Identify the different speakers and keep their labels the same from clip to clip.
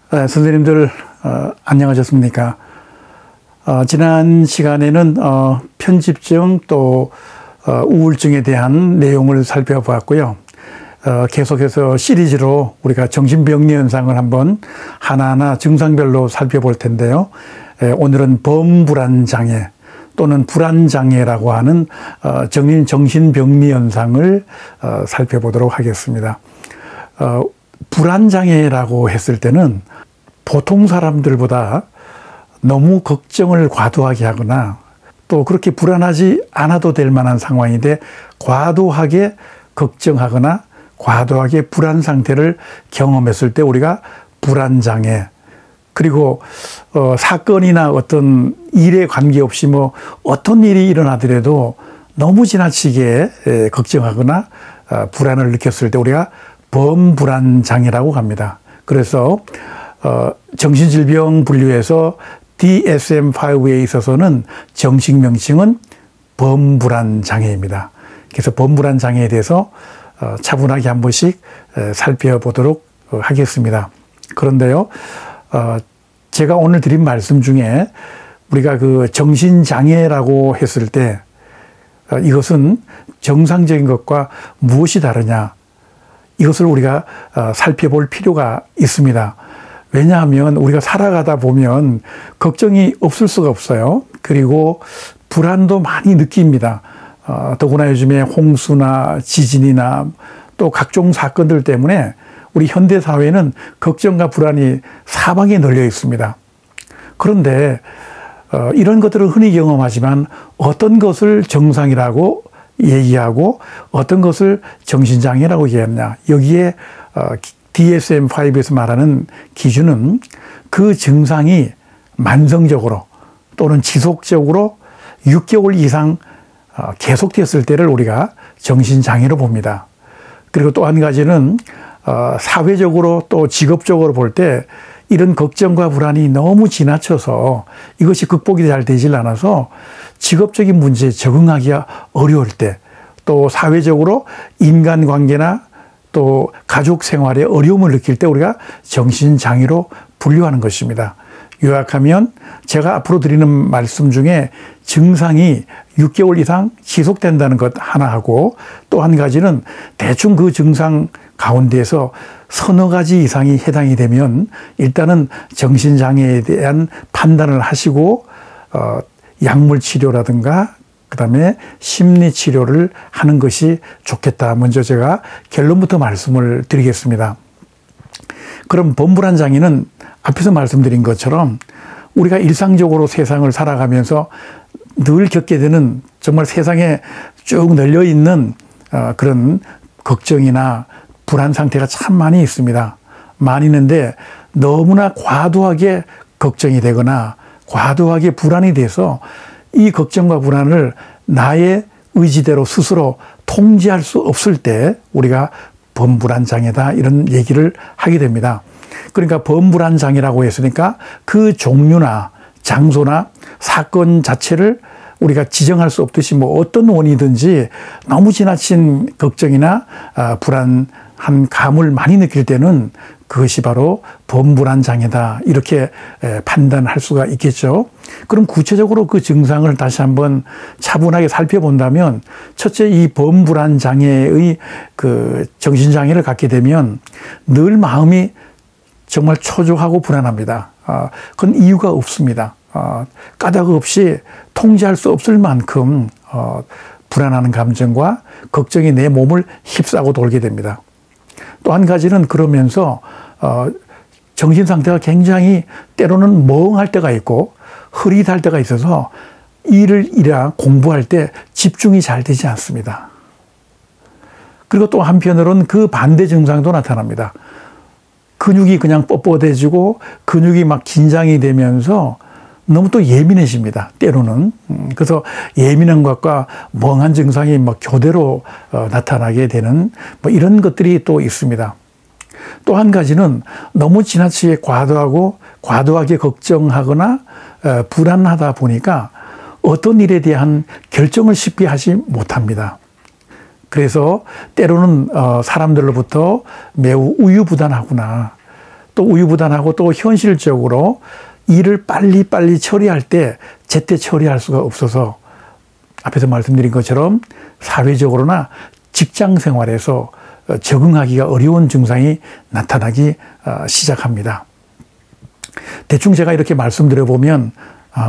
Speaker 1: 선생님들 안녕하셨습니까? 지난 시간에는 편집증 또 우울증에 대한 내용을 살펴보았고요. 계속해서 시리즈로 우리가 정신병리 현상을 한번 하나하나 증상별로 살펴볼 텐데요. 오늘은 범불안장애 또는 불안장애라고 하는 정신병리 현상을 살펴보도록 하겠습니다. 불안장애라고 했을 때는 보통 사람들보다 너무 걱정을 과도하게 하거나 또 그렇게 불안하지 않아도 될 만한 상황인데 과도하게 걱정하거나 과도하게 불안 상태를 경험했을 때 우리가 불안장애, 그리고 사건이나 어떤 일에 관계없이 어떤 일이 일어나더라도 너무 지나치게 걱정하거나 불안을 느꼈을 때 우리가 범불안장애라고 합니다. 그래서 정신질병 분류에서 DSM-5에 있어서는 정식 명칭은 범불안장애입니다. 그래서 범불안장애에 대해서 차분하게 한 번씩 살펴보도록 하겠습니다. 그런데요, 제가 오늘 드린 말씀 중에 우리가 그 정신장애라고 했을 때 이것은 정상적인 것과 무엇이 다르냐, 이것을 우리가 살펴볼 필요가 있습니다. 왜냐하면 우리가 살아가다 보면 걱정이 없을 수가 없어요. 그리고 불안도 많이 느낍니다. 더구나 요즘에 홍수나 지진이나 또 각종 사건들 때문에 우리 현대사회는 걱정과 불안이 사방에 널려 있습니다. 그런데 이런 것들을 흔히 경험하지만 어떤 것을 정상이라고 얘기하고 어떤 것을 정신장애라고 얘기하느냐, 여기에 DSM-5에서 말하는 기준은 그 증상이 만성적으로 또는 지속적으로 6개월 이상 계속됐을 때를 우리가 정신장애로 봅니다. 그리고 또 한 가지는 사회적으로 또 직업적으로 볼 때 이런 걱정과 불안이 너무 지나쳐서 이것이 극복이 잘 되질 않아서 직업적인 문제에 적응하기가 어려울 때, 또 사회적으로 인간관계나 또 가족 생활에 어려움을 느낄 때 우리가 정신장애로 분류하는 것입니다. 요약하면 제가 앞으로 드리는 말씀 중에 증상이 6개월 이상 지속된다는 것 하나 하고, 또 한 가지는 대충 그 증상 가운데에서 서너 가지 이상이 해당이 되면 일단은 정신장애에 대한 판단을 하시고 약물 치료라든가 그다음에 심리 치료를 하는 것이 좋겠다. 먼저 제가 결론부터 말씀을 드리겠습니다. 그럼 범불안장애는 앞에서 말씀드린 것처럼 우리가 일상적으로 세상을 살아가면서 늘 겪게 되는, 정말 세상에 쭉 널려 있는 그런 걱정이나 불안 상태가 참 많이 있습니다. 많이 있는데 너무나 과도하게 걱정이 되거나 과도하게 불안이 돼서 이 걱정과 불안을 나의 의지대로 스스로 통제할 수 없을 때 우리가 범불안장애다, 이런 얘기를 하게 됩니다. 그러니까 범불안장애라고 했으니까 그 종류나 장소나 사건 자체를 우리가 지정할 수 없듯이 어떤 원인이든지 너무 지나친 걱정이나 불안한 감을 많이 느낄 때는 그것이 바로 범불안장애다, 이렇게 판단할 수가 있겠죠. 그럼 구체적으로 그 증상을 다시 한번 차분하게 살펴본다면, 첫째, 이 범불안장애의 그 정신장애를 갖게 되면 늘 마음이 정말 초조하고 불안합니다. 그건 이유가 없습니다. 까닭 없이 통제할 수 없을 만큼 불안하는 감정과 걱정이 내 몸을 휩싸고 돌게 됩니다. 또 한 가지는 그러면서 정신 상태가 굉장히 때로는 멍할 때가 있고 흐릿할 때가 있어서 일이나 공부할 때 집중이 잘 되지 않습니다. 그리고 또 한편으로는 그 반대 증상도 나타납니다. 근육이 그냥 뻣뻣해지고 근육이 막 긴장이 되면서 너무 또 예민해집니다. 때로는. 그래서 예민한 것과 멍한 증상이 교대로 나타나게 되는 이런 것들이 또 있습니다. 또 한 가지는 너무 지나치게 과도하게 걱정하거나 불안하다 보니까 어떤 일에 대한 결정을 쉽게 하지 못합니다. 그래서 때로는 사람들로부터 매우 우유부단하구나, 또 우유부단하고 또 현실적으로 일을 빨리빨리 처리할 때 제때 처리할 수가 없어서 앞에서 말씀드린 것처럼 사회적으로나 직장 생활에서 적응하기가 어려운 증상이 나타나기 시작합니다. 대충 제가 이렇게 말씀드려보면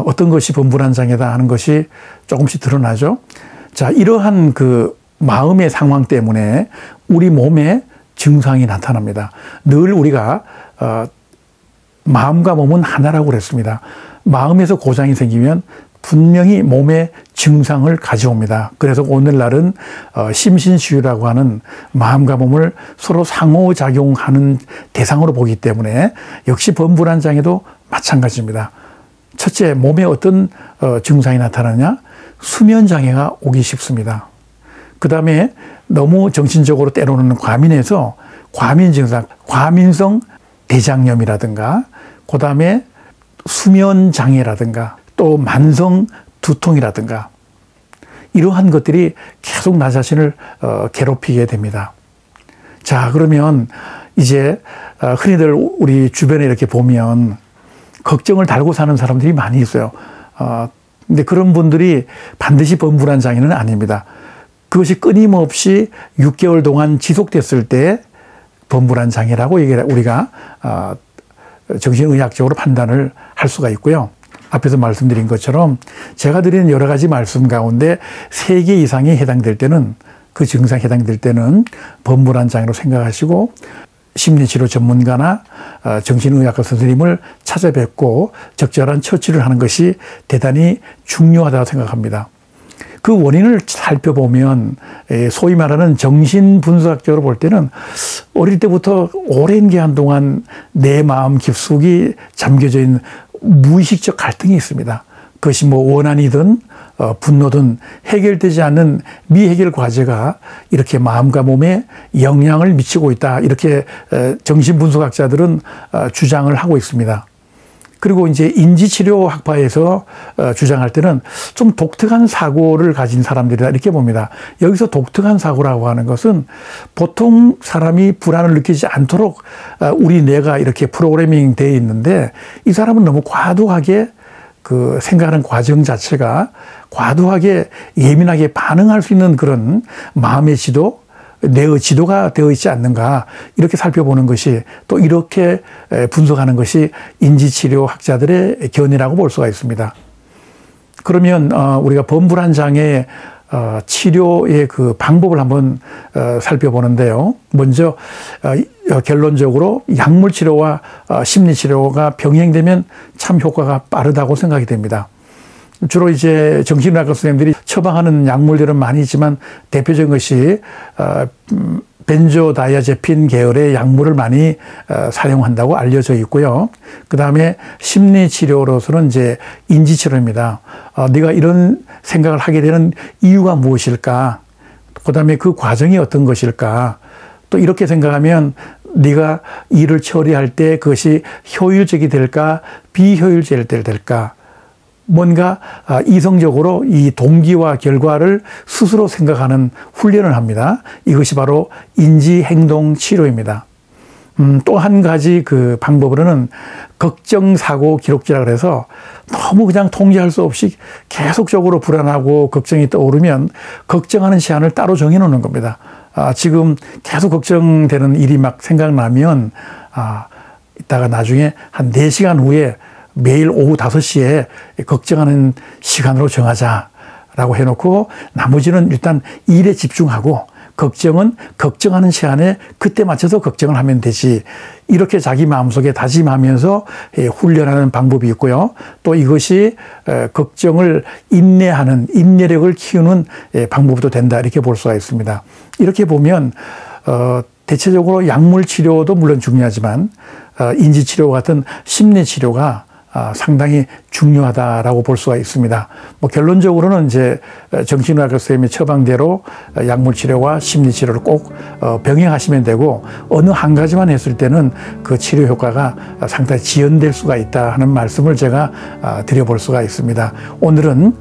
Speaker 1: 어떤 것이 범불안장애다 하는 것이 조금씩 드러나죠. 자, 이러한 그 마음의 상황 때문에 우리 몸에 증상이 나타납니다. 늘 우리가 마음과 몸은 하나라고 그랬습니다. 마음에서 고장이 생기면 분명히 몸에 증상을 가져옵니다. 그래서 오늘날은 심신치유라고 하는 마음과 몸을 서로 상호작용하는 대상으로 보기 때문에 역시 범불안장애도 마찬가지입니다. 첫째, 몸에 어떤 증상이 나타나냐? 수면장애가 오기 쉽습니다. 그 다음에 너무 정신적으로 때로는 과민해서 과민 증상, 과민성 대장염이라든가, 그 다음에 수면장애라든가, 또 만성 두통이라든가, 이러한 것들이 계속 나 자신을 괴롭히게 됩니다. 자, 그러면 이제 흔히들 우리 주변에 이렇게 보면 걱정을 달고 사는 사람들이 많이 있어요. 근데 그런 분들이 반드시 범불안장애는 아닙니다. 그것이 끊임없이 6개월 동안 지속됐을 때 범불안장애라고 우리가 정신의학적으로 판단을 할 수가 있고요. 앞에서 말씀드린 것처럼 제가 드리는 여러 가지 말씀 가운데 3개 이상이 해당될 때는, 그 증상에 해당될 때는 범불안장애로 생각하시고 심리치료 전문가나 정신의학과 선생님을 찾아뵙고 적절한 처치를 하는 것이 대단히 중요하다고 생각합니다. 그 원인을 살펴보면 소위 말하는 정신분석학적으로 볼 때는 어릴 때부터 오랜 기간 동안 내 마음 깊숙이 잠겨져 있는 무의식적 갈등이 있습니다. 그것이 뭐 원한이든 분노든 해결되지 않는 미해결 과제가 이렇게 마음과 몸에 영향을 미치고 있다. 이렇게 정신분석학자들은 주장을 하고 있습니다. 그리고 이제 인지치료 학파에서 주장할 때는 좀 독특한 사고를 가진 사람들이다 이렇게 봅니다. 여기서 독특한 사고라고 하는 것은 보통 사람이 불안을 느끼지 않도록 우리 뇌가 이렇게 프로그래밍 되어 있는데 이 사람은 너무 과도하게 그 생각하는 과정 자체가 과도하게 예민하게 반응할 수 있는 그런 마음의 지도, 뇌의 지도가 되어 있지 않는가 이렇게 살펴보는 것이 또 이렇게 분석하는 것이 인지치료 학자들의 견해라고 볼 수가 있습니다. 그러면 우리가 범불안장애 치료의 그 방법을 한번 살펴보는데요. 먼저 결론적으로 약물치료와 심리치료가 병행되면 참 효과가 빠르다고 생각이 됩니다. 주로 이제 정신의학과 선생님들이 처방하는 약물들은 많이 있지만 대표적인 것이 벤조다이아제핀 계열의 약물을 많이 사용한다고 알려져 있고요. 그 다음에 심리치료로서는 이제 인지치료입니다. 네가 이런 생각을 하게 되는 이유가 무엇일까? 그 다음에 그 과정이 어떤 것일까? 또 이렇게 생각하면 네가 일을 처리할 때 그것이 효율적이 될까? 비효율적이 될까? 뭔가 이성적으로 이 동기와 결과를 스스로 생각하는 훈련을 합니다. 이것이 바로 인지행동치료입니다. 또 한 가지 그 방법으로는 걱정사고 기록지라 그래서 너무 그냥 통제할 수 없이 계속적으로 불안하고 걱정이 떠오르면 걱정하는 시간을 따로 정해놓는 겁니다. 지금 계속 걱정되는 일이 막 생각나면 이따가 나중에 한 4시간 후에 매일 오후 5시에 걱정하는 시간으로 정하자라고 해놓고 나머지는 일단 일에 집중하고 걱정은 걱정하는 시간에 그때 맞춰서 걱정을 하면 되지. 이렇게 자기 마음속에 다짐하면서 훈련하는 방법이 있고요. 또 이것이 걱정을 인내하는 인내력을 키우는 방법도 된다 이렇게 볼 수가 있습니다. 이렇게 보면 대체적으로 약물 치료도 물론 중요하지만 인지치료 같은 심리치료가 상당히 중요하다라고 볼 수가 있습니다. 뭐 결론적으로는 이제 정신의학과 선생님의 처방대로 약물 치료와 심리 치료를 꼭 병행하시면 되고 어느 한 가지만 했을 때는 그 치료 효과가 상당히 지연될 수가 있다 하는 말씀을 제가 드려볼 수가 있습니다. 오늘은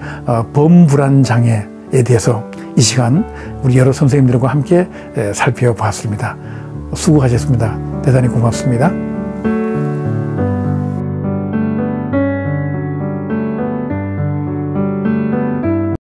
Speaker 1: 범불안 장애에 대해서 이 시간 우리 여러 선생님들과 함께 살펴보았습니다. 수고하셨습니다. 대단히 고맙습니다.